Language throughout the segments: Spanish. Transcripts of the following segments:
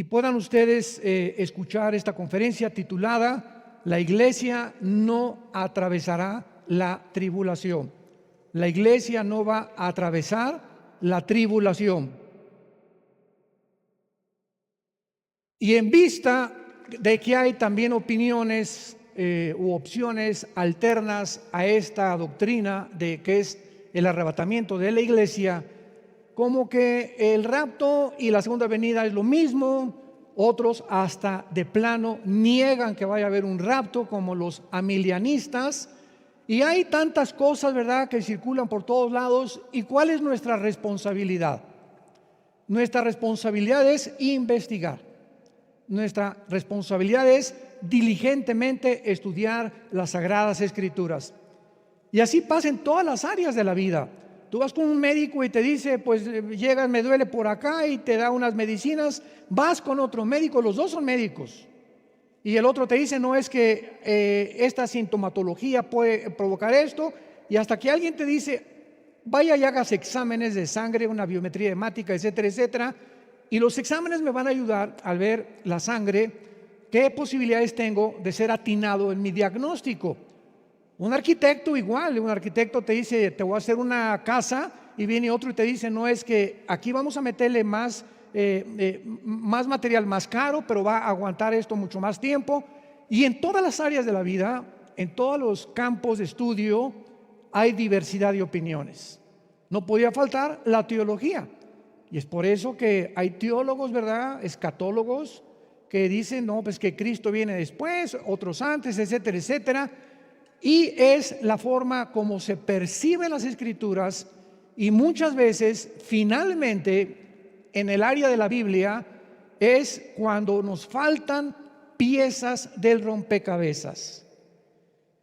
puedan ustedes escuchar esta conferencia titulada "La iglesia no atravesará la tribulación". La iglesia no va a atravesar la tribulación. Y en vista de que hay también opiniones u opciones alternas a esta doctrina de que es el arrebatamiento de la iglesia, como que el rapto y la segunda venida es lo mismo, otros hasta de plano niegan que vaya a haber un rapto, como los amilianistas, y hay tantas cosas, ¿verdad?, que circulan por todos lados. ¿Y cuál es nuestra responsabilidad? Nuestra responsabilidad es investigar. Nuestra responsabilidad es diligentemente estudiar las Sagradas Escrituras. Y así pasa en todas las áreas de la vida. Tú vas con un médico y te dice, pues llegas, me duele por acá, y te da unas medicinas. Vas con otro médico, los dos son médicos, y el otro te dice, no, es que esta sintomatología puede provocar esto. Y hasta que alguien te dice, vaya y hagas exámenes de sangre, una biometría hemática, etcétera, etcétera. Y los exámenes me van a ayudar al ver la sangre, qué posibilidades tengo de ser atinado en mi diagnóstico. Un arquitecto igual, un arquitecto te dice, te voy a hacer una casa, y viene otro y te dice, no, es que aquí vamos a meterle más material más caro, pero va a aguantar esto mucho más tiempo. Y en todas las áreas de la vida, en todos los campos de estudio, hay diversidad de opiniones. No podía faltar la teología. Y es por eso que hay teólogos, ¿verdad?, escatólogos, que dicen, no, pues que Cristo viene después, otros antes, etcétera, etcétera. Y es la forma como se perciben las Escrituras, y muchas veces, finalmente, en el área de la Biblia, es cuando nos faltan piezas del rompecabezas.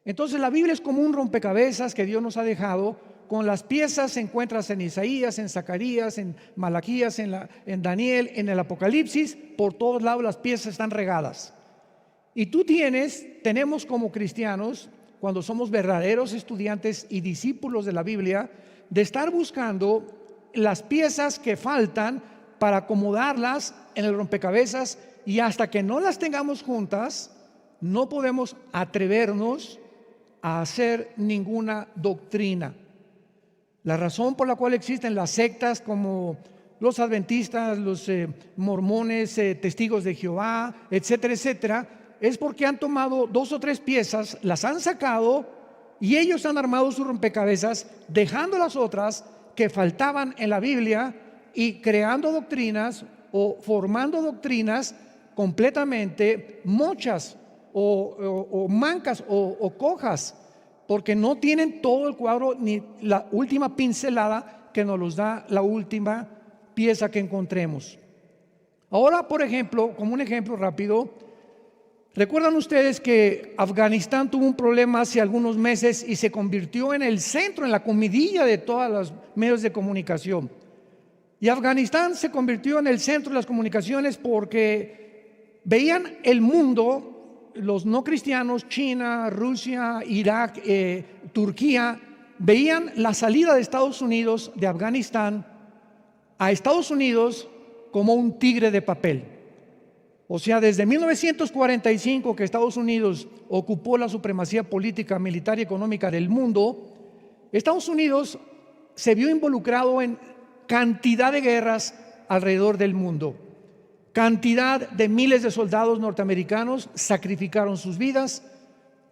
Entonces la Biblia es como un rompecabezas que Dios nos ha dejado. Con las piezas se encuentras en Isaías, en Zacarías, en Malaquías, en Daniel, en el Apocalipsis. Por todos lados las piezas están regadas. Y tenemos como cristianos, cuando somos verdaderos estudiantes y discípulos de la Biblia, de estar buscando las piezas que faltan para acomodarlas en el rompecabezas, y hasta que no las tengamos juntas, no podemos atrevernos a hacer ninguna doctrina. La razón por la cual existen las sectas como los adventistas, los mormones, testigos de Jehová, etcétera, etcétera, es porque han tomado dos o tres piezas, las han sacado, y ellos han armado su rompecabezas, dejando las otras que faltaban en la Biblia, y creando doctrinas o formando doctrinas completamente mochas o mancas o cojas, porque no tienen todo el cuadro ni la última pincelada que nos los da la última pieza que encontremos. Ahora, por ejemplo, como un ejemplo rápido, ¿recuerdan ustedes que Afganistán tuvo un problema hace algunos meses y se convirtió en el centro, en la comidilla de todos los medios de comunicación? Y Afganistán se convirtió en el centro de las comunicaciones porque veían el mundo, los no cristianos, China, Rusia, Irak, Turquía, veían la salida de Estados Unidos de Afganistán a Estados Unidos como un tigre de papel. O sea, desde 1945 que Estados Unidos ocupó la supremacía política, militar y económica del mundo, Estados Unidos se vio involucrado en cantidad de guerras alrededor del mundo. Cantidad de miles de soldados norteamericanos sacrificaron sus vidas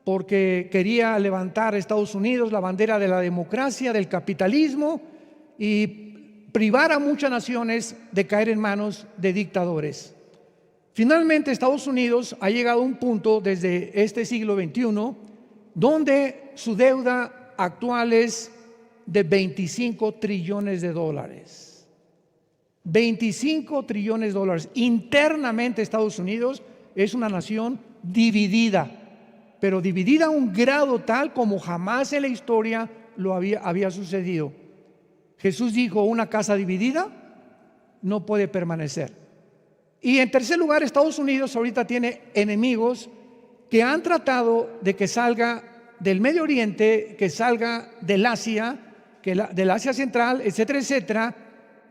porque quería levantar a Estados Unidos la bandera de la democracia, del capitalismo, y privar a muchas naciones de caer en manos de dictadores. Finalmente, Estados Unidos ha llegado a un punto desde este siglo XXI donde su deuda actual es de 25 trillones de dólares. 25 trillones de dólares. Internamente Estados Unidos es una nación dividida, pero dividida a un grado tal como jamás en la historia lo había sucedido. Jesús dijo, una casa dividida no puede permanecer. Y en tercer lugar, Estados Unidos ahorita tiene enemigos que han tratado de que salga del Medio Oriente, que salga del Asia, del Asia Central, etcétera, etcétera,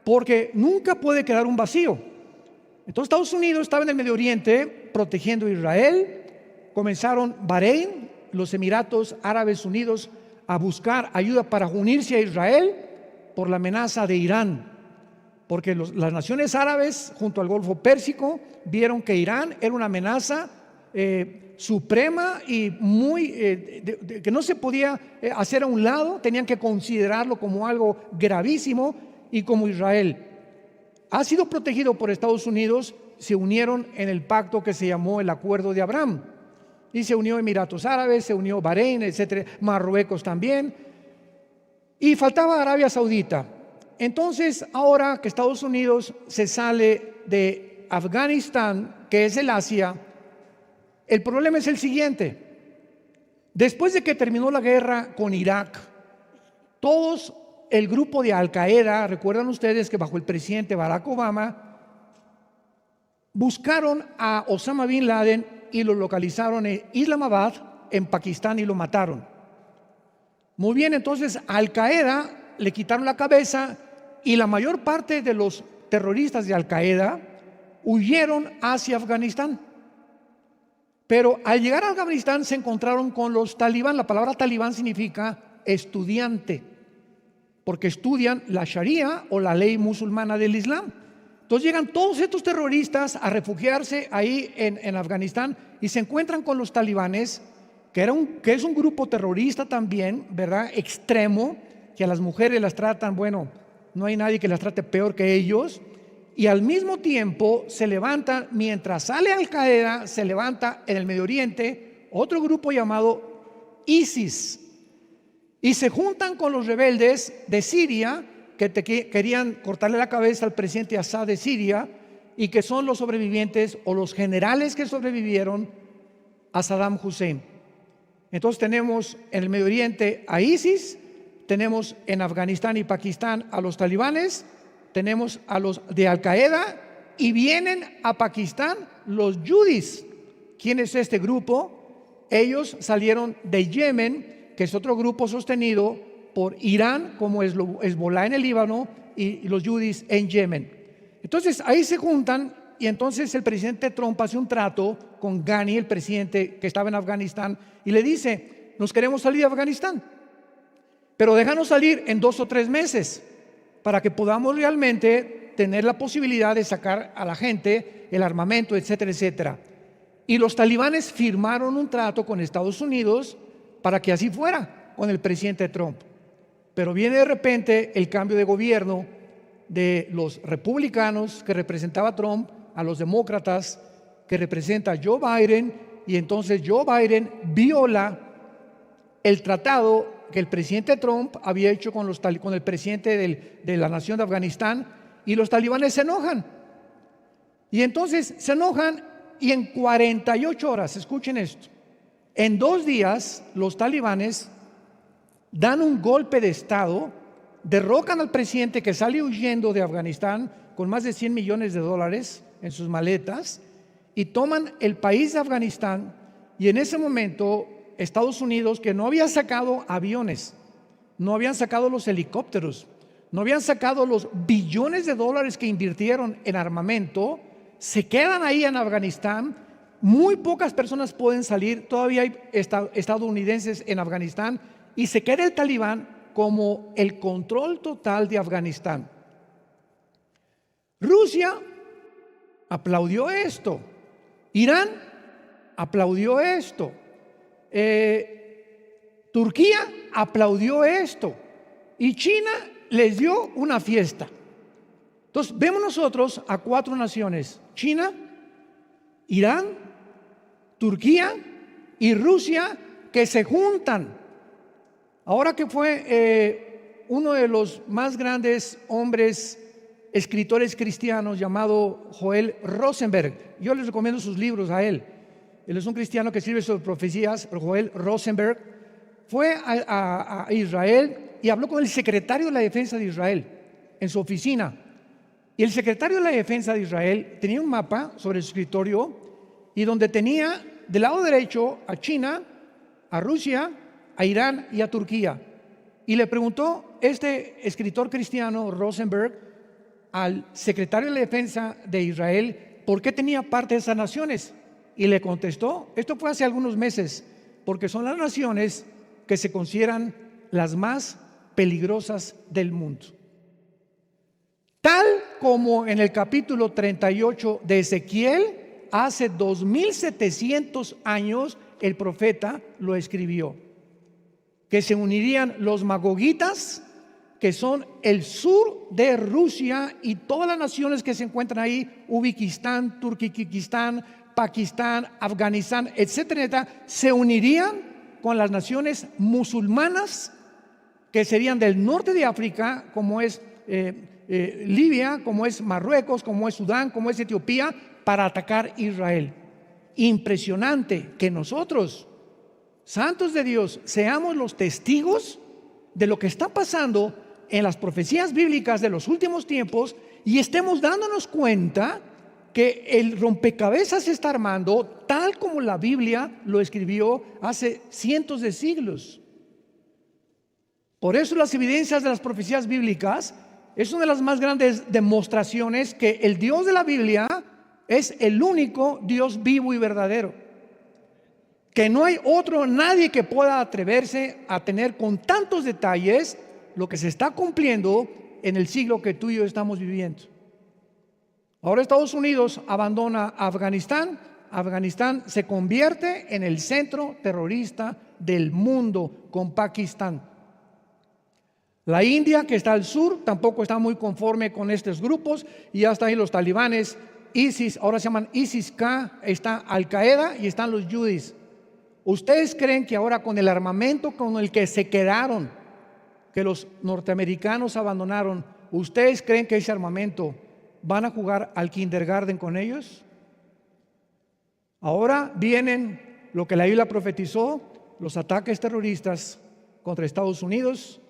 porque nunca puede quedar un vacío. Entonces Estados Unidos estaba en el Medio Oriente protegiendo a Israel. Comenzaron Bahrein, los Emiratos Árabes Unidos, a buscar ayuda para unirse a Israel por la amenaza de Irán, porque las naciones árabes junto al Golfo Pérsico vieron que Irán era una amenaza suprema y que no se podía hacer a un lado. Tenían que considerarlo como algo gravísimo. Y como Israel ha sido protegido por Estados Unidos, se unieron en el pacto que se llamó el Acuerdo de Abraham, y se unió Emiratos Árabes, se unió Bahrein, etcétera, Marruecos también, y faltaba Arabia Saudita. Entonces, ahora que Estados Unidos se sale de Afganistán, que es el Asia, el problema es el siguiente: después de que terminó la guerra con Irak, todos el grupo de Al Qaeda, recuerdan ustedes que bajo el presidente Barack Obama buscaron a Osama Bin Laden y lo localizaron en Islamabad, en Pakistán, y lo mataron. Muy bien, entonces a Al Qaeda le quitaron la cabeza y la mayor parte de los terroristas de Al Qaeda huyeron hacia Afganistán. Pero al llegar a Afganistán se encontraron con los talibán. La palabra talibán significa estudiante, porque estudian la Sharia o la ley musulmana del Islam. Entonces llegan todos estos terroristas a refugiarse ahí en Afganistán y se encuentran con los talibanes, que es un grupo terrorista también, ¿verdad? Extremo, que a las mujeres las tratan, bueno, no hay nadie que las trate peor que ellos. Y al mismo tiempo se levanta, mientras sale Al Qaeda, se levanta en el Medio Oriente otro grupo llamado ISIS, y se juntan con los rebeldes de Siria que querían cortarle la cabeza al presidente Assad de Siria, y que son los sobrevivientes o los generales que sobrevivieron a Saddam Hussein. Entonces tenemos en el Medio Oriente a ISIS, tenemos en Afganistán y Pakistán a los talibanes, tenemos a los de Al Qaeda, y vienen a Pakistán los yudis. ¿Quién es este grupo? Ellos salieron de Yemen, que es otro grupo sostenido por Irán, como es Hezbollah en el Líbano, y los yudis en Yemen. Entonces ahí se juntan, y entonces el presidente Trump hace un trato con Ghani, el presidente que estaba en Afganistán, y le dice: nos queremos salir de Afganistán, pero déjanos salir en 2 o 3 meses para que podamos realmente tener la posibilidad de sacar a la gente, el armamento, etcétera, etcétera. Y los talibanes firmaron un trato con Estados Unidos para que así fuera con el presidente Trump. Pero viene de repente el cambio de gobierno de los republicanos, que representaba a Trump, a los demócratas, que representa a Joe Biden, y entonces Joe Biden viola el tratado que el presidente Trump había hecho con el presidente de la nación de Afganistán, y los talibanes se enojan. Y entonces se enojan, y en 48 horas, escuchen esto, en 2 días los talibanes dan un golpe de estado, derrocan al presidente que sale huyendo de Afganistán con más de $100 millones en sus maletas, y toman el país de Afganistán. Y en ese momento Estados Unidos, que no había sacado aviones, no habían sacado los helicópteros, no habían sacado los billones de dólares que invirtieron en armamento, se quedan ahí en Afganistán. Muy pocas personas pueden salir, todavía hay estadounidenses en Afganistán, y se queda el talibán como el control total de Afganistán. Rusia aplaudió esto, Irán aplaudió esto, Turquía aplaudió esto, y China les dio una fiesta. Entonces vemos nosotros a 4 naciones: China, Irán, Turquía y Rusia, que se juntan. Ahora que fue uno de los más grandes hombres escritores cristianos, llamado Joel Rosenberg, yo les recomiendo sus libros a él. Él es un cristiano que escribe sobre profecías. Joel Rosenberg fue a Israel y habló con el secretario de la defensa de Israel en su oficina. Y el secretario de la defensa de Israel tenía un mapa sobre su escritorio, y donde tenía del lado derecho a China, a Rusia, a Irán y a Turquía. Y le preguntó escritor cristiano Rosenberg al secretario de la defensa de Israel ¿por qué tenía parte de esas naciones? Y le contestó, esto fue hace algunos meses, porque son las naciones que se consideran las más peligrosas del mundo. Tal como en el capítulo 38 de Ezequiel, hace 2700 años el profeta lo escribió, que se unirían los magogitas, que son el sur de Rusia y todas las naciones que se encuentran ahí, Uzbekistán, Turkmenistán, Pakistán, Afganistán, etcétera, etcétera, se unirían con las naciones musulmanas que serían del norte de África, como es Libia, como es Marruecos, como es Sudán, como es Etiopía, para atacar Israel. Impresionante que nosotros, santos de Dios, seamos los testigos de lo que está pasando en las profecías bíblicas de los últimos tiempos y estemos dándonos cuenta que el rompecabezas se está armando tal como la Biblia lo escribió hace cientos de siglos. Por eso las evidencias de las profecías bíblicas es una de las más grandes demostraciones que el Dios de la Biblia es el único Dios vivo y verdadero, que no hay otro, nadie que pueda atreverse a tener con tantos detalles lo que se está cumpliendo en el siglo que tú y yo estamos viviendo. Ahora Estados Unidos abandona Afganistán. Afganistán se convierte en el centro terrorista del mundo con Pakistán. La India, que está al sur, tampoco está muy conforme con estos grupos y ya están ahí los talibanes, ISIS, ahora se llaman ISIS-K, está Al-Qaeda y están los yudis. ¿Ustedes creen que ahora con el armamento con el que se quedaron, que los norteamericanos abandonaron, ustedes creen que ese armamento van a jugar al kindergarten con ellos? Ahora vienen lo que la Biblia profetizó, los ataques terroristas contra Estados Unidos,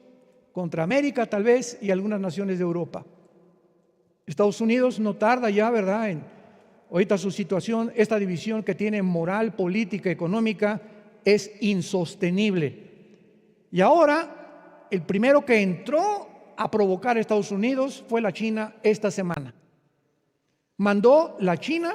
contra América tal vez y algunas naciones de Europa. Estados Unidos no tarda ya, ¿verdad?, en ahorita su situación, esta división que tiene moral, política, económica, es insostenible. Y ahora, el primero que entró a provocar a Estados Unidos fue la China esta semana. Mandó la China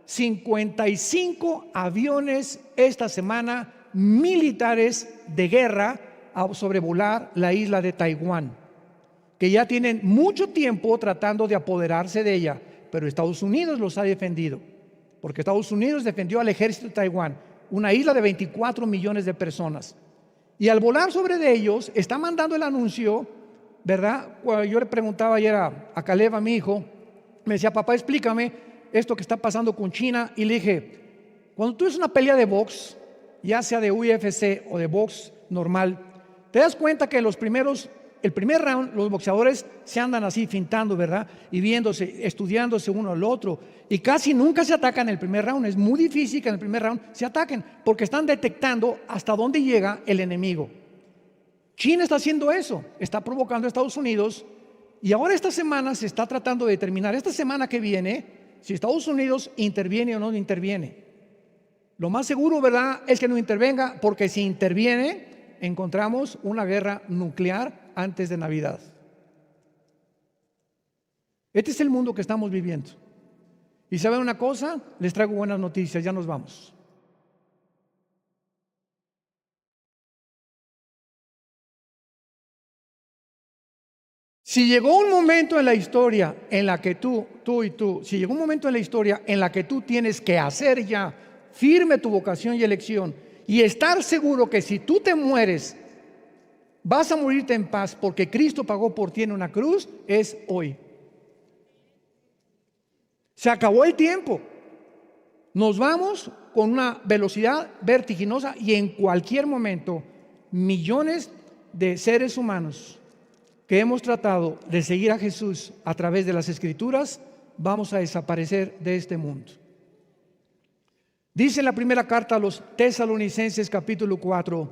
55 aviones esta semana militares de guerra a sobrevolar la isla de Taiwán, que ya tienen mucho tiempo tratando de apoderarse de ella, pero Estados Unidos los ha defendido, porque Estados Unidos defendió al ejército de Taiwán, una isla de 24 millones de personas. Y al volar sobre de ellos, está mandando el anuncio, ¿verdad? Cuando yo le preguntaba ayer a Caleb, a mi hijo, me decía, papá, explícame esto que está pasando con China. Y le dije, cuando tú ves una pelea de box, ya sea de UFC o de box normal, te das cuenta que el primer round, los boxeadores se andan así fintando, ¿verdad? Y viéndose, estudiándose uno al otro. Y casi nunca se atacan en el primer round. Es muy difícil que en el primer round se ataquen, porque están detectando hasta dónde llega el enemigo. China está haciendo eso, está provocando a Estados Unidos. Y ahora esta semana se está tratando de determinar, esta semana que viene, si Estados Unidos interviene o no interviene. Lo más seguro, ¿verdad?, es que no intervenga, porque si interviene, encontramos una guerra nuclear antes de Navidad. Este es el mundo que estamos viviendo. Y ¿saben una cosa? Les traigo buenas noticias, ya nos vamos. Si llegó un momento en la historia en la que si llegó un momento en la historia en la que tú tienes que hacer ya firme tu vocación y elección y estar seguro que si tú te mueres, vas a morirte en paz porque Cristo pagó por ti en una cruz, es hoy. Se acabó el tiempo. Nos vamos con una velocidad vertiginosa y en cualquier momento millones de seres humanos que hemos tratado de seguir a Jesús a través de las Escrituras, vamos a desaparecer de este mundo. Dice en la primera carta a los Tesalonicenses capítulo 4,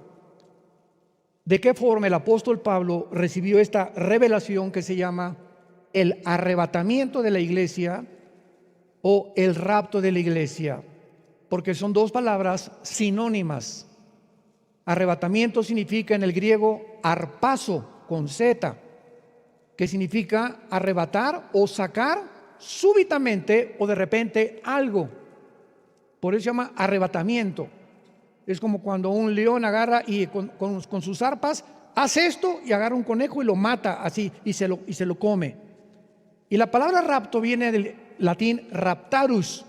de qué forma el apóstol Pablo recibió esta revelación que se llama el arrebatamiento de la iglesia o el rapto de la iglesia, porque son dos palabras sinónimas. Arrebatamiento significa en el griego arpazo con Z, que significa arrebatar o sacar súbitamente o de repente algo. Por eso se llama arrebatamiento. Es como cuando un león agarra y con sus arpas hace esto y agarra un conejo y lo mata así y se lo come. Y la palabra rapto viene del latín raptarus,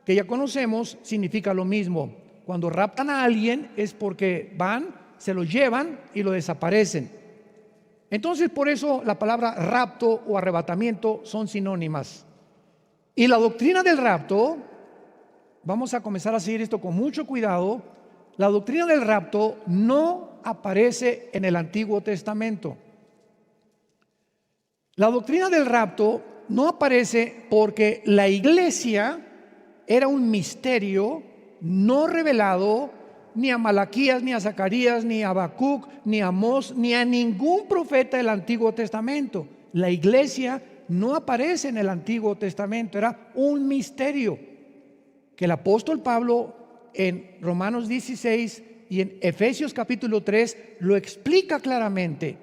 que ya conocemos, significa lo mismo. Cuando raptan a alguien es porque van, se lo llevan y lo desaparecen. Entonces, por eso la palabra rapto o arrebatamiento son sinónimas. Y la doctrina del rapto, vamos a comenzar a seguir esto con mucho cuidado. La doctrina del rapto no aparece en el Antiguo Testamento. La doctrina del rapto no aparece porque la iglesia era un misterio no revelado ni a Malaquías, ni a Zacarías, ni a Habacuc, ni a Amós, ni a ningún profeta del Antiguo Testamento. La iglesia no aparece en el Antiguo Testamento, era un misterio que el apóstol Pablo en Romanos 16 y en Efesios capítulo 3 lo explica claramente.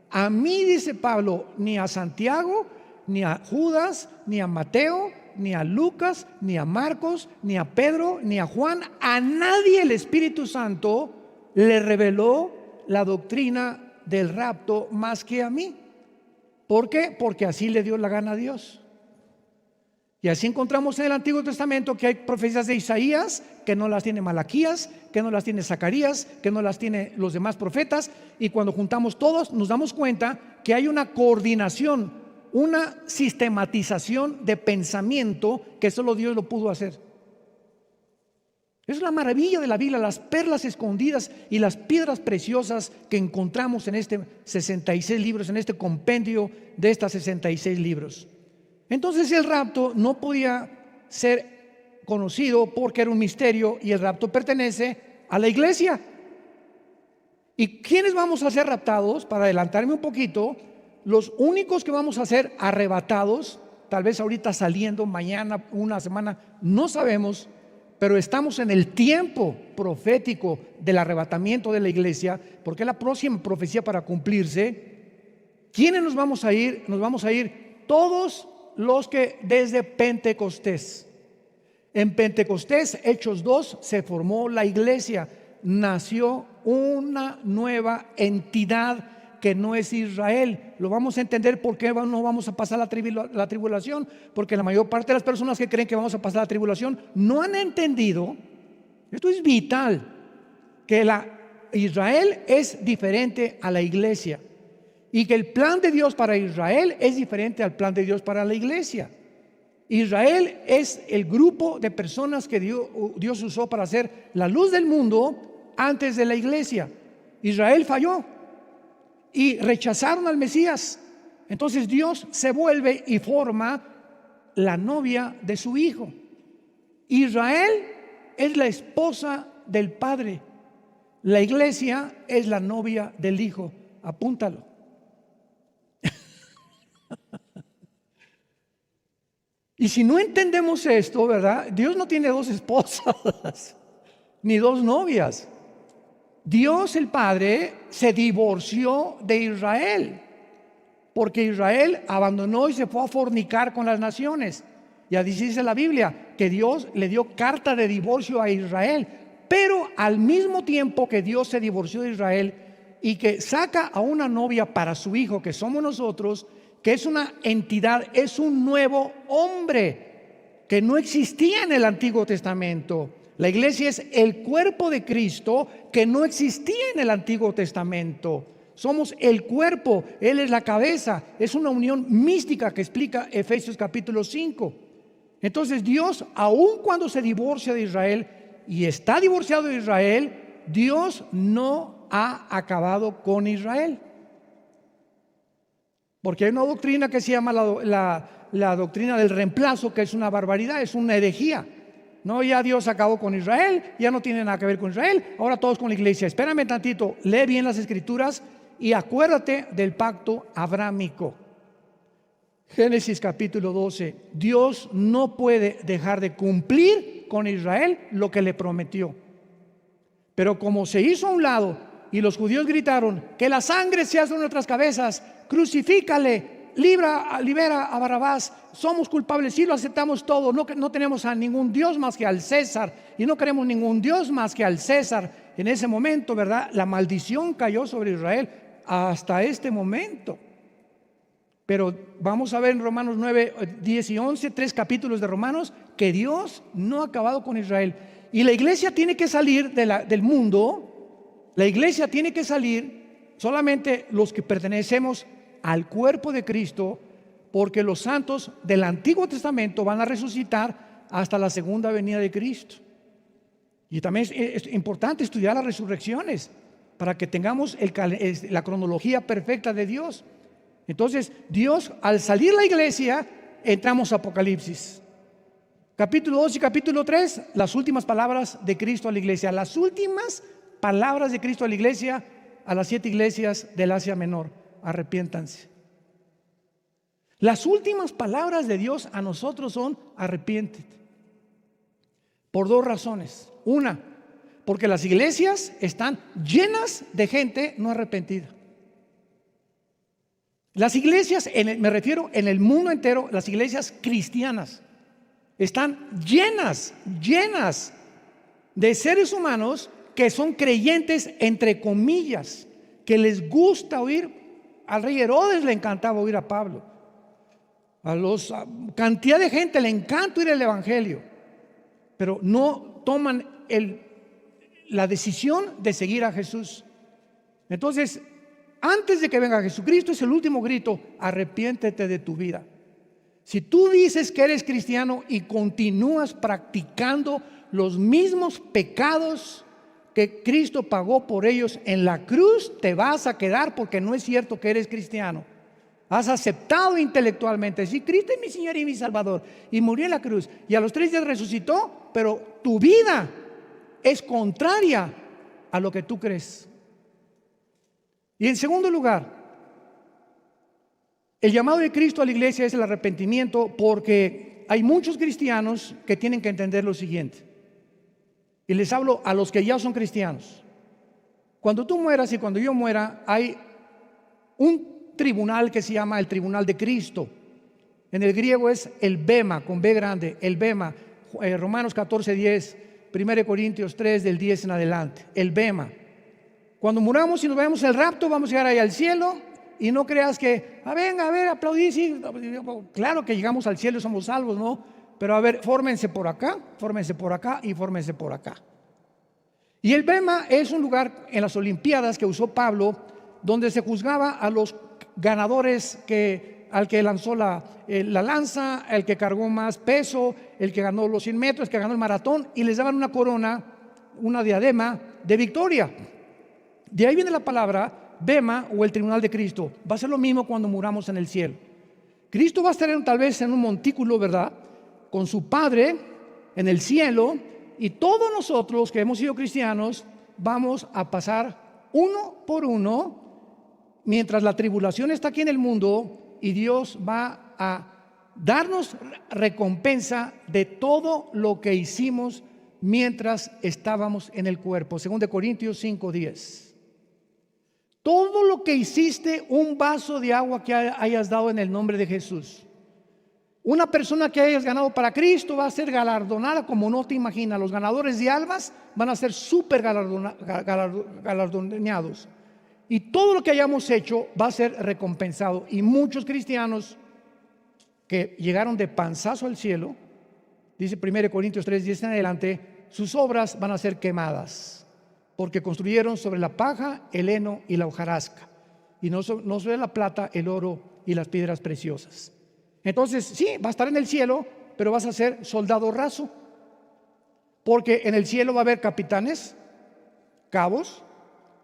A mí, dice Pablo, ni a Santiago, ni a Judas, ni a Mateo, ni a Lucas, ni a Marcos, ni a Pedro, ni a Juan, a nadie el Espíritu Santo le reveló la doctrina del rapto más que a mí. ¿Por qué? Porque así le dio la gana a Dios. Y así encontramos en el Antiguo Testamento que hay profecías de Isaías que no las tiene Malaquías, que no las tiene Zacarías, que no las tiene los demás profetas. Y cuando juntamos todos nos damos cuenta que hay una coordinación, una sistematización de pensamiento que solo Dios lo pudo hacer. Es la maravilla de la Biblia, las perlas escondidas y las piedras preciosas que encontramos en este 66 libros, en este compendio de estos 66 libros. Entonces el rapto no podía ser conocido porque era un misterio y el rapto pertenece a la iglesia. ¿Y quiénes vamos a ser raptados? Para adelantarme un poquito, los únicos que vamos a ser arrebatados, tal vez ahorita saliendo, mañana, una semana, no sabemos, pero estamos en el tiempo profético del arrebatamiento de la iglesia, porque es la próxima profecía para cumplirse. ¿Quiénes nos vamos a ir? Nos vamos a ir todos los que desde Pentecostés. En Pentecostés, Hechos 2, se formó la iglesia, nació una nueva entidad que no es Israel. Lo vamos a entender por qué no vamos a pasar la tribulación, porque la mayor parte de las personas que creen que vamos a pasar la tribulación no han entendido, esto es vital, que Israel es diferente a la iglesia y que el plan de Dios para Israel es diferente al plan de Dios para la iglesia. Israel es el grupo de personas que Dios usó para hacer la luz del mundo antes de la iglesia. Israel falló y rechazaron al Mesías. Entonces Dios se vuelve y forma la novia de su hijo. Israel es la esposa del Padre. La iglesia es la novia del Hijo. Apúntalo. Y si no entendemos esto, ¿verdad? Dios no tiene dos esposas ni dos novias. Dios el Padre se divorció de Israel porque Israel abandonó y se fue a fornicar con las naciones. Y así dice la Biblia que Dios le dio carta de divorcio a Israel. Pero al mismo tiempo que Dios se divorció de Israel y que saca a una novia para su hijo, que somos nosotros, que es una entidad, es un nuevo hombre que no existía en el Antiguo Testamento. La iglesia es el cuerpo de Cristo que no existía en el Antiguo Testamento. Somos el cuerpo, Él es la cabeza. Es una unión mística que explica Efesios capítulo 5. Entonces Dios, aun cuando se divorcia de Israel y está divorciado de Israel, Dios no ha acabado con Israel. Porque hay una doctrina que se llama la doctrina del reemplazo, que es una barbaridad, es una herejía. No, ya Dios acabó con Israel, ya no tiene nada que ver con Israel, ahora todos con la iglesia. Espérame tantito, lee bien las escrituras y acuérdate del pacto abrámico. Génesis capítulo 12. Dios no puede dejar de cumplir con Israel lo que le prometió. Pero como se hizo a un lado y los judíos gritaron que la sangre sea sobre nuestras cabezas, crucifícale, libera a Barrabás, somos culpables, sí lo aceptamos todo, no tenemos a ningún Dios más que al César y no queremos ningún Dios más que al César. En ese momento, ¿verdad? La maldición cayó sobre Israel hasta este momento. Pero vamos a ver en Romanos 9, 10 y 11, 3 capítulos de Romanos, que Dios no ha acabado con Israel. Y la iglesia tiene que salir del mundo. La iglesia tiene que salir solamente los que pertenecemos al cuerpo de Cristo, porque los santos del Antiguo Testamento van a resucitar hasta la segunda venida de Cristo. Y también es importante estudiar las resurrecciones para que tengamos la cronología perfecta de Dios. Entonces, Dios, al salir la iglesia, entramos a Apocalipsis. Capítulo 2 y capítulo 3, las últimas palabras de Cristo a la iglesia. Las últimas palabras de Cristo a la iglesia, a las 7 iglesias del Asia Menor. Arrepiéntanse. Las últimas palabras de Dios a nosotros son: arrepiéntete. Por 2 razones. Una, porque las iglesias están llenas de gente no arrepentida. Las iglesias, me refiero en el mundo entero, las iglesias cristianas están llenas de seres humanos que son creyentes, entre comillas, que les gusta oír. Al rey Herodes le encantaba oír a Pablo. A cantidad de gente le encanta oír el evangelio, pero no toman la decisión de seguir a Jesús. Entonces, antes de que venga Jesucristo, es el último grito: arrepiéntete de tu vida. Si tú dices que eres cristiano y continúas practicando los mismos pecados que Cristo pagó por ellos en la cruz, te vas a quedar, porque no es cierto que eres cristiano. Has aceptado intelectualmente, sí, Cristo es mi Señor y mi Salvador, y murió en la cruz, y a los 3 días resucitó, pero tu vida es contraria a lo que tú crees. Y en segundo lugar, el llamado de Cristo a la iglesia es el arrepentimiento, porque hay muchos cristianos que tienen que entender lo siguiente. Y les hablo a los que ya son cristianos. Cuando tú mueras y cuando yo muera, hay un tribunal que se llama el tribunal de Cristo. En el griego es el bema, con B grande, el bema. Romanos 14, 10, 1 Corintios 3, del 10 en adelante, el bema. Cuando muramos y nos vemos el rapto, vamos a llegar ahí al cielo. Y no creas que, venga, a ver, aplaudí, sí. Claro que llegamos al cielo y somos salvos, ¿no? Pero a ver, fórmense por acá y fórmense por acá. Y el bema es un lugar en las Olimpiadas que usó Pablo, donde se juzgaba a los ganadores, al que lanzó la lanza, el que cargó más peso, el que ganó los 100 metros, el que ganó el maratón, y les daban una corona, una diadema de victoria. De ahí viene la palabra bema, o el tribunal de Cristo. Va a ser lo mismo cuando muramos en el cielo. Cristo va a estar tal vez en un montículo, ¿verdad?, con su Padre en el cielo, y todos nosotros que hemos sido cristianos vamos a pasar uno por uno mientras la tribulación está aquí en el mundo, y Dios va a darnos recompensa de todo lo que hicimos mientras estábamos en el cuerpo. 2 Corintios 5:10. Todo lo que hiciste, un vaso de agua que hayas dado en el nombre de Jesús. Una persona que hayas ganado para Cristo va a ser galardonada como no te imaginas. Los ganadores de almas van a ser súper galardonados. Y todo lo que hayamos hecho va a ser recompensado. Y muchos cristianos que llegaron de panzazo al cielo, dice 1 Corintios 3, 10 en adelante, sus obras van a ser quemadas, porque construyeron sobre la paja, el heno y la hojarasca, y no sobre la plata, el oro y las piedras preciosas. Entonces, sí, va a estar en el cielo, pero vas a ser soldado raso, porque en el cielo va a haber capitanes, cabos,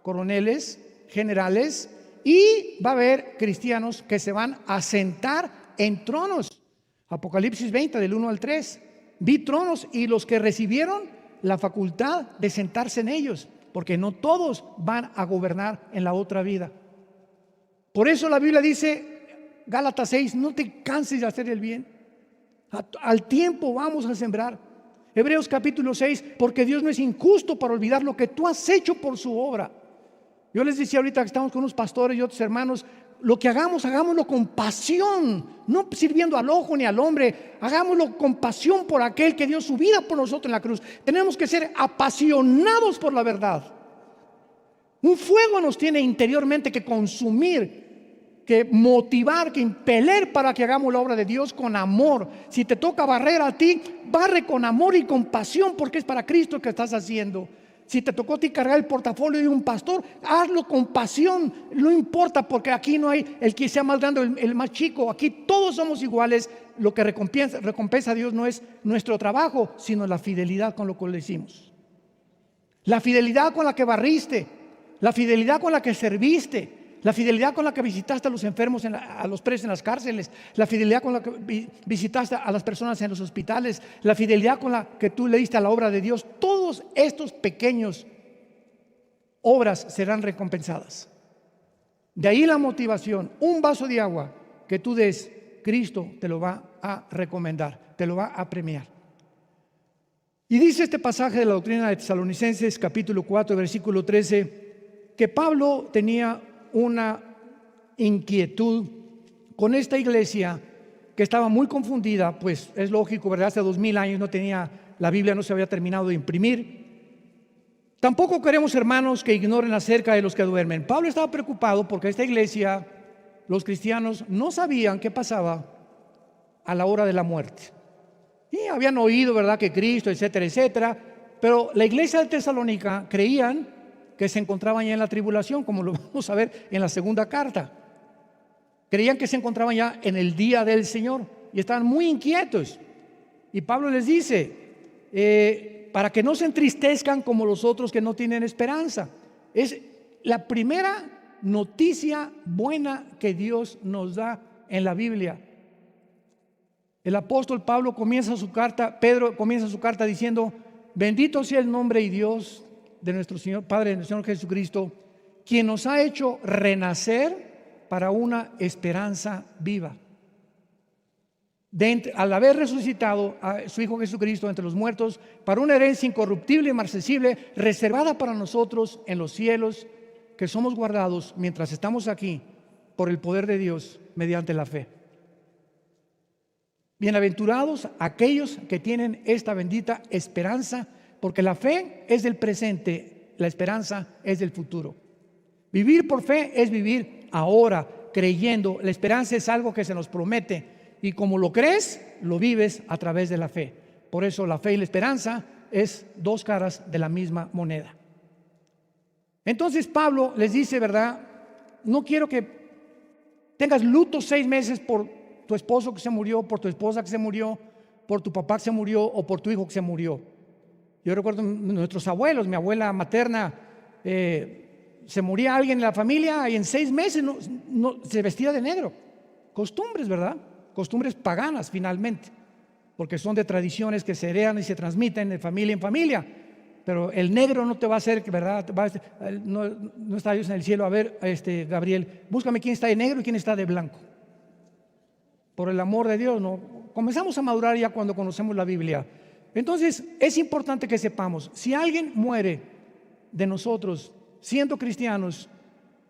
coroneles, generales, y va a haber cristianos que se van a sentar en tronos. Apocalipsis 20, del 1 al 3. Vi tronos y los que recibieron la facultad de sentarse en ellos, porque no todos van a gobernar en la otra vida. Por eso la Biblia dice, Gálatas 6, no te canses de hacer el bien. Al tiempo vamos a sembrar. Hebreos capítulo 6, porque Dios no es injusto para olvidar lo que tú has hecho por su obra. Yo les decía ahorita que estamos con unos pastores y otros hermanos, lo que hagamos, hagámoslo con pasión, no sirviendo al ojo ni al hombre. Hagámoslo con pasión por aquel que dio su vida por nosotros en la cruz. Tenemos que ser apasionados por la verdad. Un fuego nos tiene interiormente que consumir, que motivar, que impeler para que hagamos la obra de Dios con amor. Si te toca barrer a ti, barre con amor y con pasión, porque es para Cristo que estás haciendo. Si te tocó a ti cargar el portafolio de un pastor, hazlo con pasión. No importa, porque aquí no hay el que sea más grande o el más chico. Aquí todos somos iguales. Lo que recompensa a Dios no es nuestro trabajo, sino la fidelidad con lo que le hicimos. La fidelidad con la que barriste, la fidelidad con la que serviste, la fidelidad con la que visitaste a los enfermos, a los presos en las cárceles, la fidelidad con la que visitaste a las personas en los hospitales, la fidelidad con la que tú le diste a la obra de Dios. Todos estos pequeños obras serán recompensadas. De ahí la motivación. Un vaso de agua que tú des, Cristo te lo va a recomendar, te lo va a premiar. Y dice este pasaje de la doctrina de Tesalonicenses, capítulo 4, versículo 13, que Pablo tenía una inquietud con esta iglesia que estaba muy confundida. Pues es lógico, ¿verdad? Hace 2000 años no tenía, la Biblia no se había terminado de imprimir. Tampoco queremos, hermanos, que ignoren acerca de los que duermen. Pablo estaba preocupado porque esta iglesia, los cristianos, no sabían qué pasaba a la hora de la muerte. Y habían oído, ¿verdad?, que Cristo, etcétera, etcétera. Pero la iglesia de Tesalónica creían que se encontraban ya en la tribulación, como lo vamos a ver en la segunda carta. Creían que se encontraban ya en el día del Señor y estaban muy inquietos. Y Pablo les dice, para que no se entristezcan como los otros que no tienen esperanza. Es la primera noticia buena que Dios nos da en la Biblia. El apóstol Pablo comienza su carta, Pedro comienza su carta diciendo: bendito sea el nombre y Dios de nuestro Señor, Padre de nuestro Señor Jesucristo, quien nos ha hecho renacer para una esperanza viva. Al haber resucitado a su Hijo Jesucristo entre los muertos, para una herencia incorruptible y inmarcesible, reservada para nosotros en los cielos, que somos guardados mientras estamos aquí por el poder de Dios mediante la fe. Bienaventurados aquellos que tienen esta bendita esperanza, porque la fe es del presente, la esperanza es del futuro. Vivir por fe es vivir ahora, creyendo. La esperanza es algo que se nos promete, y como lo crees, lo vives a través de la fe. Por eso la fe y la esperanza es dos caras de la misma moneda. Entonces Pablo les dice, ¿verdad? No quiero que tengas luto 6 meses por tu esposo que se murió, por tu esposa que se murió, por tu papá que se murió o por tu hijo que se murió. Yo recuerdo nuestros abuelos, mi abuela materna, se moría alguien en la familia y en 6 meses se vestía de negro. Costumbres, ¿verdad? Costumbres paganas finalmente, porque son de tradiciones que se heredan y se transmiten de familia en familia. Pero el negro no te va a hacer, ¿verdad? No está Dios en el cielo. A ver, Gabriel, búscame quién está de negro y quién está de blanco. Por el amor de Dios, ¿no? Comenzamos a madurar ya cuando conocemos la Biblia. Entonces es importante que sepamos, si alguien muere de nosotros siendo cristianos,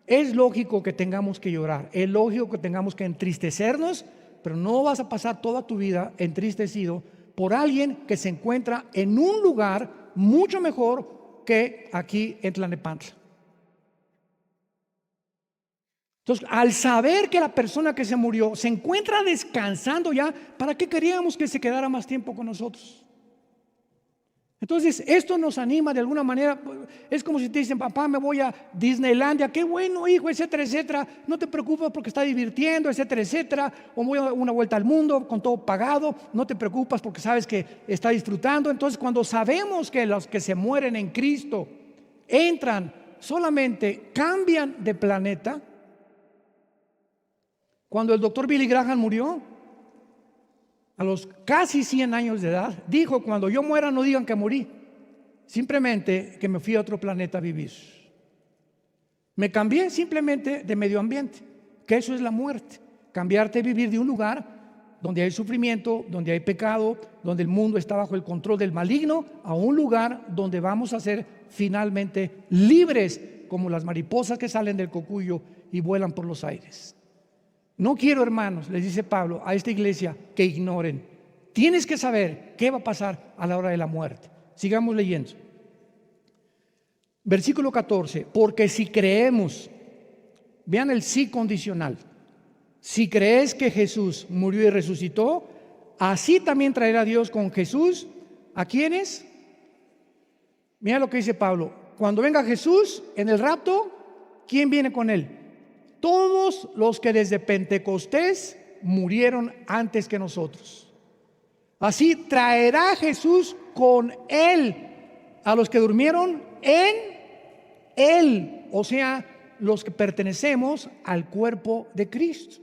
es lógico que tengamos que llorar, es lógico que tengamos que entristecernos, pero no vas a pasar toda tu vida entristecido por alguien que se encuentra en un lugar mucho mejor que aquí en Tlalnepantla. Entonces, al saber que la persona que se murió se encuentra descansando ya, ¿para qué queríamos que se quedara más tiempo con nosotros? Entonces, esto nos anima de alguna manera. Es como si te dicen: papá, me voy a Disneylandia, qué bueno, hijo, etcétera, etcétera. No te preocupes porque está divirtiendo, etcétera, etcétera. O voy a una vuelta al mundo con todo pagado. No te preocupes porque sabes que está disfrutando. Entonces, cuando sabemos que los que se mueren en Cristo entran, solamente cambian de planeta. Cuando el doctor Billy Graham murió, a los casi 100 años de edad, dijo: cuando yo muera no digan que morí, simplemente que me fui a otro planeta a vivir. Me cambié simplemente de medio ambiente, que eso es la muerte. Cambiarte de vivir de un lugar donde hay sufrimiento, donde hay pecado, donde el mundo está bajo el control del maligno, a un lugar donde vamos a ser finalmente libres, como las mariposas que salen del cocuyo y vuelan por los aires. No quiero, hermanos, les dice Pablo a esta iglesia, que ignoren. Tienes que saber qué va a pasar a la hora de la muerte. Sigamos leyendo. Versículo 14. Porque si creemos, vean el sí condicional. Si crees que Jesús murió y resucitó, así también traerá Dios con Jesús. ¿A quiénes? Mira lo que dice Pablo. Cuando venga Jesús en el rapto, ¿quién viene con él? Todos los que desde Pentecostés murieron antes que nosotros. Así traerá Jesús con él a los que durmieron en él, o sea, los que pertenecemos al cuerpo de Cristo.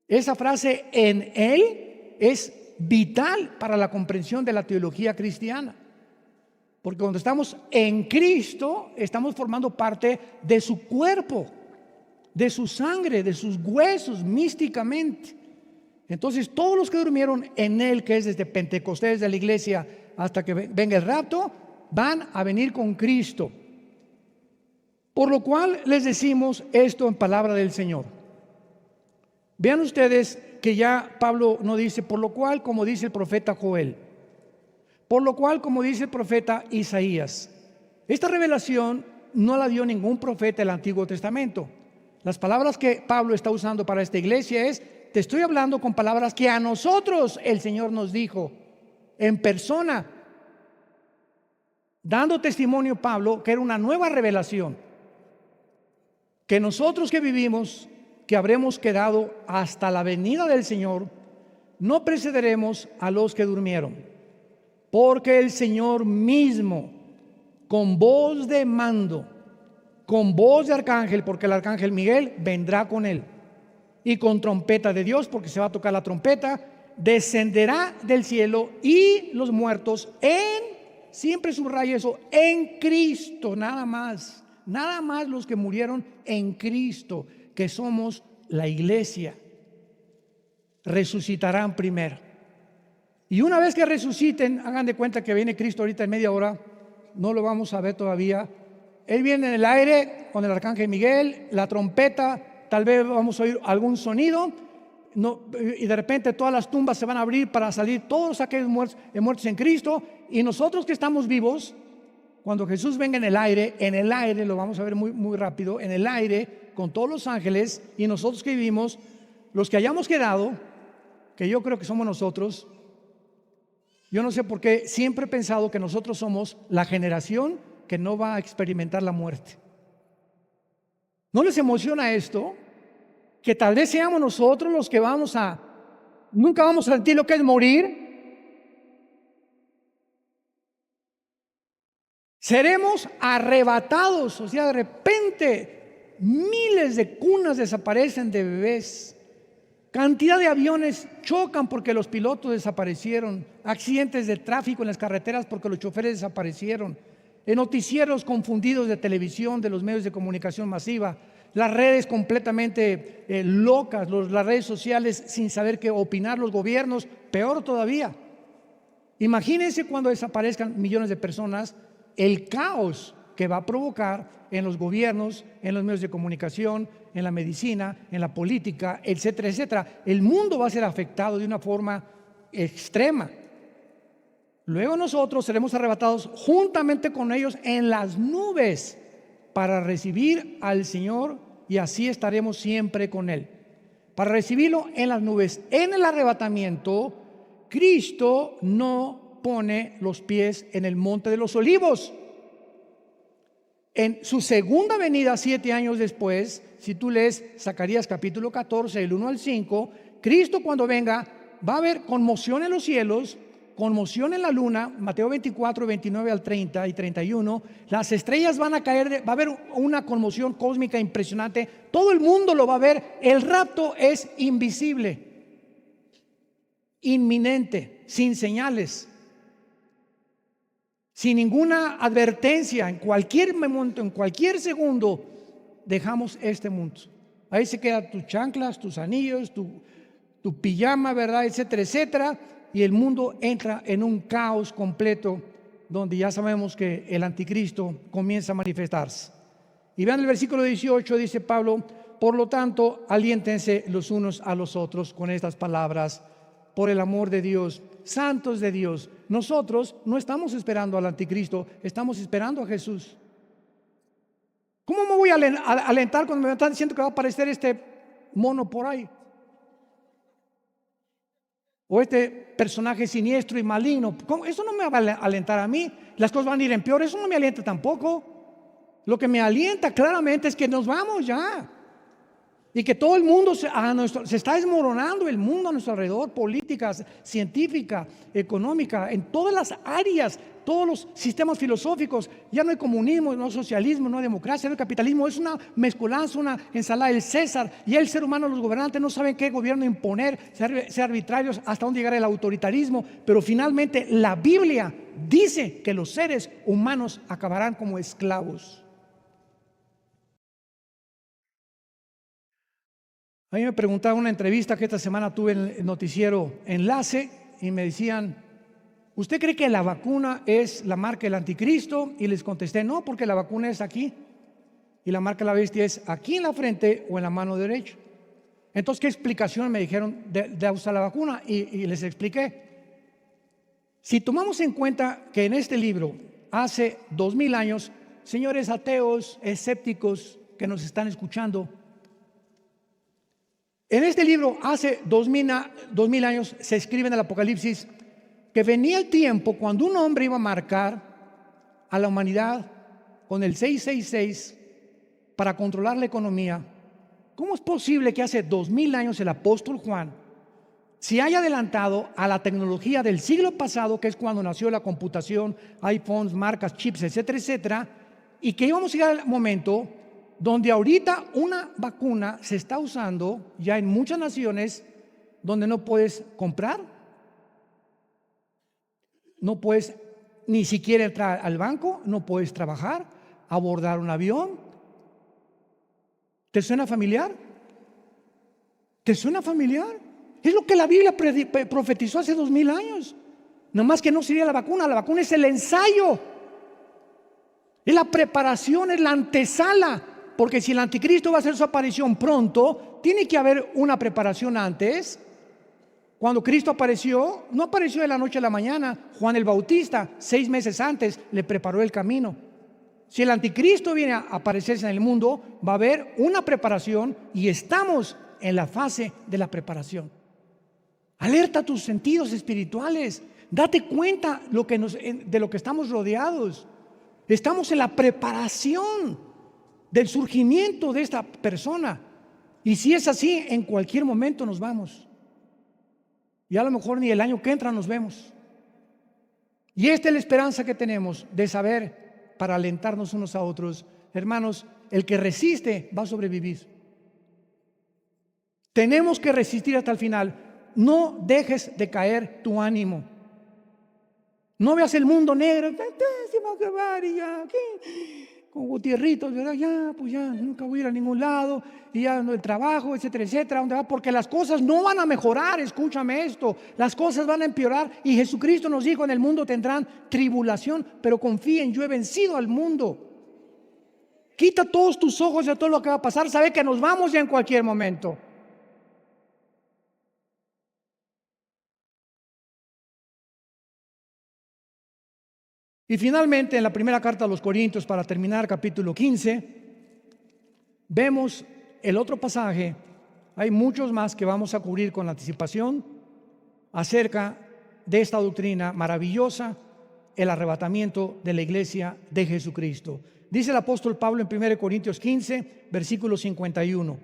Esa frase en él es vital para la comprensión de la teología cristiana. Porque cuando estamos en Cristo, estamos formando parte de su cuerpo, de su sangre, de sus huesos, místicamente. Entonces, todos los que durmieron en él, que es desde Pentecostés de la iglesia hasta que venga el rapto, van a venir con Cristo. Por lo cual les decimos esto en palabra del Señor. Vean ustedes que ya Pablo no dice, por lo cual, como dice el profeta Joel, por lo cual, como dice el profeta Isaías. Esta revelación no la dio ningún profeta del Antiguo Testamento. Las palabras que Pablo está usando para esta iglesia es, te estoy hablando con palabras que a nosotros el Señor nos dijo en persona, dando testimonio Pablo que era una nueva revelación, que nosotros que vivimos, que habremos quedado hasta la venida del Señor, no precederemos a los que durmieron, porque el Señor mismo, con voz de mando, con voz de arcángel, porque el arcángel Miguel vendrá con él, y con trompeta de Dios, porque se va a tocar la trompeta, descenderá del cielo, y los muertos siempre subraya eso, en Cristo, nada más los que murieron en Cristo, que somos la iglesia, resucitarán primero. Y una vez que resuciten, hagan de cuenta que viene Cristo ahorita en media hora, no lo vamos a ver todavía. Él viene en el aire con el arcángel Miguel, la trompeta, tal vez vamos a oír algún sonido, y de repente todas las tumbas se van a abrir para salir todos aquellos muertos en Cristo, y nosotros que estamos vivos, cuando Jesús venga en el aire, lo vamos a ver muy, muy rápido, en el aire, con todos los ángeles, y nosotros que vivimos, los que hayamos quedado, que yo creo que somos nosotros. Yo no sé por qué siempre he pensado que nosotros somos la generación que no va a experimentar la muerte. ¿No les emociona esto? Que tal vez seamos nosotros los que nunca vamos a sentir lo que es morir. Seremos arrebatados, o sea, de repente miles de cunas desaparecen de bebés. Cantidad de aviones chocan porque los pilotos desaparecieron, accidentes de tráfico en las carreteras porque los choferes desaparecieron, noticieros confundidos de televisión, de los medios de comunicación masiva, las redes completamente locas, las redes sociales sin saber qué opinar, los gobiernos, peor todavía. Imagínense cuando desaparezcan millones de personas, el caos que va a provocar en los gobiernos, en los medios de comunicación, en la medicina, en la política, etcétera, etcétera. El mundo va a ser afectado de una forma extrema. Luego nosotros seremos arrebatados juntamente con ellos en las nubes para recibir al Señor, y así estaremos siempre con Él. Para recibirlo en las nubes. En el arrebatamiento, Cristo no pone los pies en el monte de los olivos. En su segunda venida, 7 años después, si tú lees Zacarías capítulo 14, el 1 al 5, Cristo cuando venga va a haber conmoción en los cielos, conmoción en la luna, Mateo 24, 29 al 30 y 31, las estrellas van a caer, va a haber una conmoción cósmica impresionante, todo el mundo lo va a ver, el rapto es invisible, inminente, sin señales, sin ninguna advertencia, en cualquier momento, en cualquier segundo, dejamos este mundo. Ahí se quedan tus chanclas, tus anillos, tu pijama, ¿verdad? Etcétera, etcétera. Y el mundo entra en un caos completo, donde ya sabemos que el anticristo comienza a manifestarse. Y vean el versículo 18, dice Pablo, Por lo tanto, aliéntense los unos a los otros con estas palabras. Por el amor de Dios, santos de Dios, nosotros no estamos esperando al anticristo, estamos esperando a Jesús. ¿Cómo me voy a alentar cuando me están diciendo que va a aparecer este mono por ahí? O este personaje siniestro y maligno. ¿Cómo? Eso no me va a alentar a mí. Las cosas van a ir en peor, eso no me alienta tampoco. Lo que me alienta claramente es que nos vamos ya. Y que todo el mundo se está desmoronando, el mundo a nuestro alrededor, política, científica, económica, en todas las áreas, todos los sistemas filosóficos. Ya no hay comunismo, no hay socialismo, no hay democracia, no hay capitalismo. Es una mezcolanza, una ensalada del César. Y el ser humano, los gobernantes no saben qué gobierno imponer, ser arbitrarios, hasta dónde llegar el autoritarismo. Pero finalmente la Biblia dice que los seres humanos acabarán como esclavos. A mí me preguntaba en una entrevista que esta semana tuve en el noticiero Enlace y me decían, ¿usted cree que la vacuna es la marca del anticristo? Y les contesté, no, porque la vacuna es aquí y la marca de la bestia es aquí en la frente o en la mano derecha. Entonces, ¿qué explicación me dijeron de usar la vacuna? Y les expliqué. Si tomamos en cuenta que en este libro, hace 2000 años, señores ateos, escépticos que nos están escuchando, en este libro, hace 2000 años, se escribe en el Apocalipsis que venía el tiempo cuando un hombre iba a marcar a la humanidad con el 666 para controlar la economía. ¿Cómo es posible que hace 2000 años el apóstol Juan se haya adelantado a la tecnología del siglo pasado, que es cuando nació la computación, iPhones, marcas, chips, etcétera, etcétera, y que íbamos a llegar al momento donde ahorita una vacuna se está usando ya en muchas naciones donde no puedes comprar, no puedes ni siquiera entrar al banco, no puedes trabajar, abordar un avión? ¿Te suena familiar? ¿Te suena familiar? Es lo que la Biblia profetizó hace 2000 años. Nada más que no sería la vacuna es el ensayo, es la preparación, es la antesala. Porque si el anticristo va a hacer su aparición pronto, tiene que haber una preparación antes. Cuando Cristo apareció, no apareció de la noche a la mañana. Juan el Bautista, 6 meses antes, le preparó el camino. Si el anticristo viene a aparecerse en el mundo, va a haber una preparación y estamos en la fase de la preparación. Alerta tus sentidos espirituales. Date cuenta de lo que estamos rodeados. Estamos en la preparación del surgimiento de esta persona. Y si es así, en cualquier momento nos vamos. Y a lo mejor ni el año que entra nos vemos. Y esta es la esperanza que tenemos de saber, para alentarnos unos a otros, hermanos, el que resiste va a sobrevivir. Tenemos que resistir hasta el final. No dejes de caer tu ánimo. No veas el mundo negro, se va a acabar y ya, con Gutierritos, ¿verdad? Ya, pues ya, nunca voy a ir a ningún lado, y ya el trabajo, etcétera, etcétera, ¿dónde va? Porque las cosas no van a mejorar, escúchame esto, las cosas van a empeorar, y Jesucristo nos dijo, en el mundo tendrán tribulación, pero confíen, yo he vencido al mundo. Quita todos tus ojos de todo lo que va a pasar, sabe que nos vamos ya en cualquier momento. Y finalmente, en la primera carta a los Corintios, para terminar, capítulo 15, vemos el otro pasaje. Hay muchos más que vamos a cubrir con anticipación acerca de esta doctrina maravillosa, el arrebatamiento de la iglesia de Jesucristo. Dice el apóstol Pablo en 1 Corintios 15, versículo 51.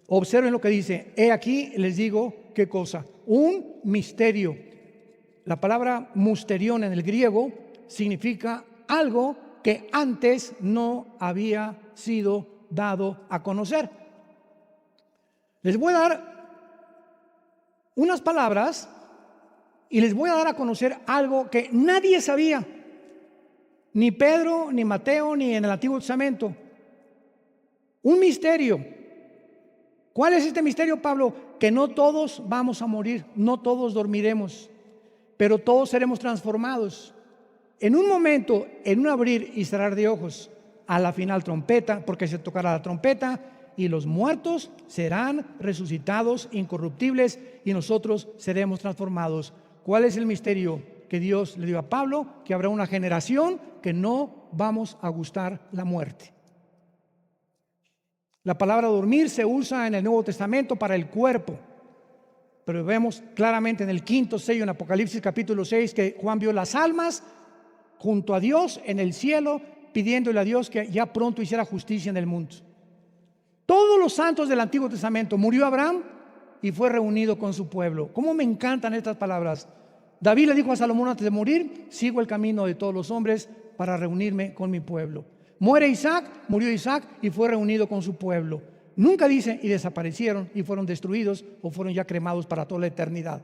Observen lo que dice: he aquí les digo qué cosa, un misterio. La palabra musterión en el griego significa algo que antes no había sido dado a conocer. Les voy a dar unas palabras y les voy a dar a conocer algo que nadie sabía, ni Pedro, ni Mateo, ni en el Antiguo Testamento. Un misterio. ¿Cuál es este misterio, Pablo? Que no todos vamos a morir, no todos dormiremos, pero todos seremos transformados. En un momento, en un abrir y cerrar de ojos, a la final trompeta, porque se tocará la trompeta, y los muertos serán resucitados incorruptibles y nosotros seremos transformados. ¿Cuál es el misterio que Dios le dio a Pablo? Que habrá una generación que no vamos a gustar la muerte. La palabra dormir se usa en el Nuevo Testamento para el cuerpo, pero vemos claramente en el quinto sello, en Apocalipsis capítulo 6, que Juan vio las almas junto a Dios en el cielo, pidiéndole a Dios que ya pronto hiciera justicia en el mundo. Todos los santos del Antiguo Testamento, murió Abraham y fue reunido con su pueblo. ¿Cómo me encantan estas palabras? David le dijo a Salomón antes de morir: sigo el camino de todos los hombres para reunirme con mi pueblo. Muere Isaac, murió Isaac y fue reunido con su pueblo. Nunca dice y desaparecieron y fueron destruidos o fueron ya cremados para toda la eternidad.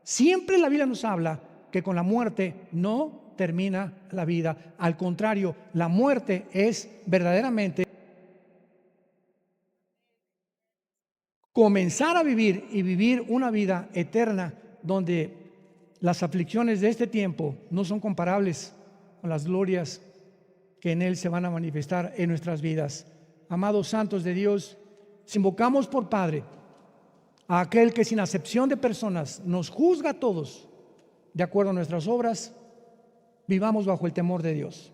Siempre la Biblia nos habla que con la muerte no termina la vida. Al contrario, la muerte es verdaderamente comenzar a vivir y vivir una vida eterna donde las aflicciones de este tiempo no son comparables con las glorias que en Él se van a manifestar en nuestras vidas. Amados santos de Dios, si invocamos por Padre a aquel que sin acepción de personas nos juzga a todos de acuerdo a nuestras obras, vivamos bajo el temor de Dios,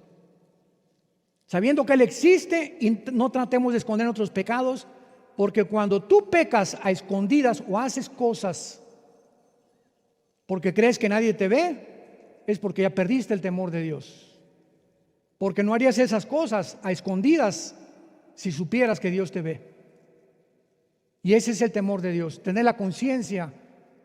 sabiendo que Él existe, y no tratemos de esconder nuestros pecados, porque cuando tú pecas a escondidas o haces cosas porque crees que nadie te ve, es porque ya perdiste el temor de Dios. Porque no harías esas cosas a escondidas si supieras que Dios te ve. Y ese es el temor de Dios, tener la conciencia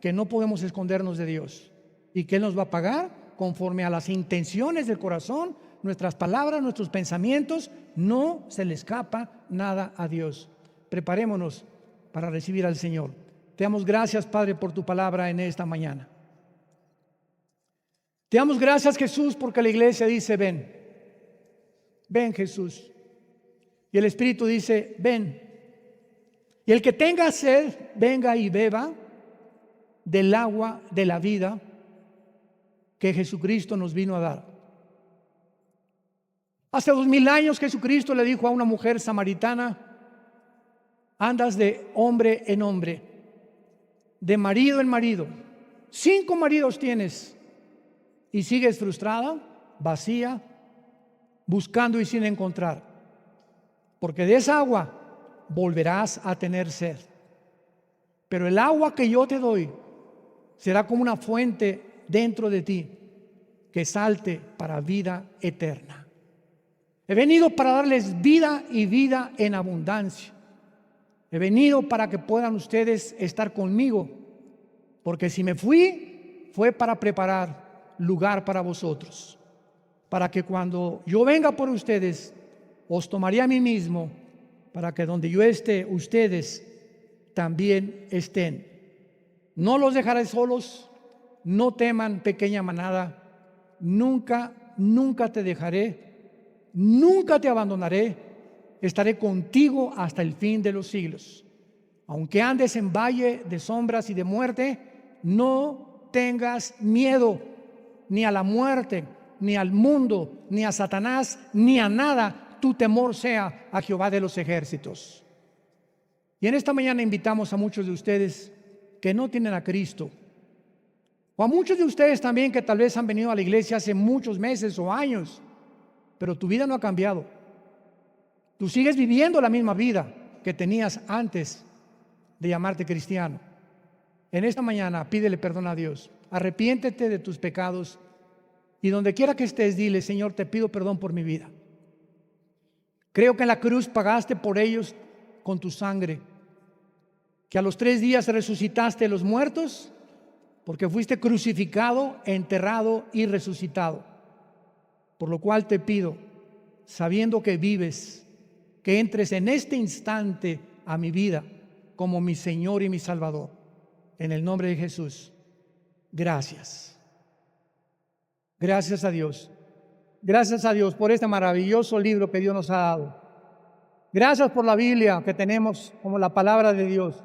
que no podemos escondernos de Dios y que Él nos va a pagar conforme a las intenciones del corazón, nuestras palabras, nuestros pensamientos. No se le escapa nada a Dios. Preparémonos para recibir al Señor. Te damos gracias, Padre, por tu palabra en esta mañana. Te damos gracias, Jesús, porque la iglesia dice: ven. Ven, Jesús. Y el Espíritu dice: ven. Y el que tenga sed, venga y beba del agua de la vida que Jesucristo nos vino a dar. Hace 2000 años Jesucristo le dijo a una mujer samaritana: andas de hombre en hombre, de marido en marido. 5 maridos tienes y sigues frustrada, vacía, buscando y sin encontrar, porque de esa agua volverás a tener sed. Pero el agua que yo te doy será como una fuente dentro de ti que salte para vida eterna. He venido para darles vida y vida en abundancia. He venido para que puedan ustedes estar conmigo, porque si me fui fue para preparar lugar para vosotros, para que cuando yo venga por ustedes, os tomaré a mí mismo, para que donde yo esté, ustedes también estén. No los dejaré solos, no teman, pequeña manada, nunca te dejaré, nunca te abandonaré, estaré contigo hasta el fin de los siglos. Aunque andes en valle de sombras y de muerte, no tengas miedo, ni a la muerte, ni al mundo, ni a Satanás, ni a nada. Tu temor sea a Jehová de los ejércitos. Y en esta mañana invitamos a muchos de ustedes que no tienen a Cristo, o a muchos de ustedes también que tal vez han venido a la iglesia hace muchos meses o años, pero tu vida no ha cambiado. Tú sigues viviendo la misma vida que tenías antes de llamarte cristiano. En esta mañana pídele perdón a Dios, arrepiéntete de tus pecados y donde quiera que estés, dile: Señor, te pido perdón por mi vida. Creo que en la cruz pagaste por ellos con tu sangre, que a los 3 días resucitaste de los muertos, porque fuiste crucificado, enterrado y resucitado. Por lo cual te pido, sabiendo que vives, que entres en este instante a mi vida como mi Señor y mi Salvador. En el nombre de Jesús, gracias. Gracias a Dios. Gracias a Dios por este maravilloso libro que Dios nos ha dado. Gracias por la Biblia que tenemos como la palabra de Dios.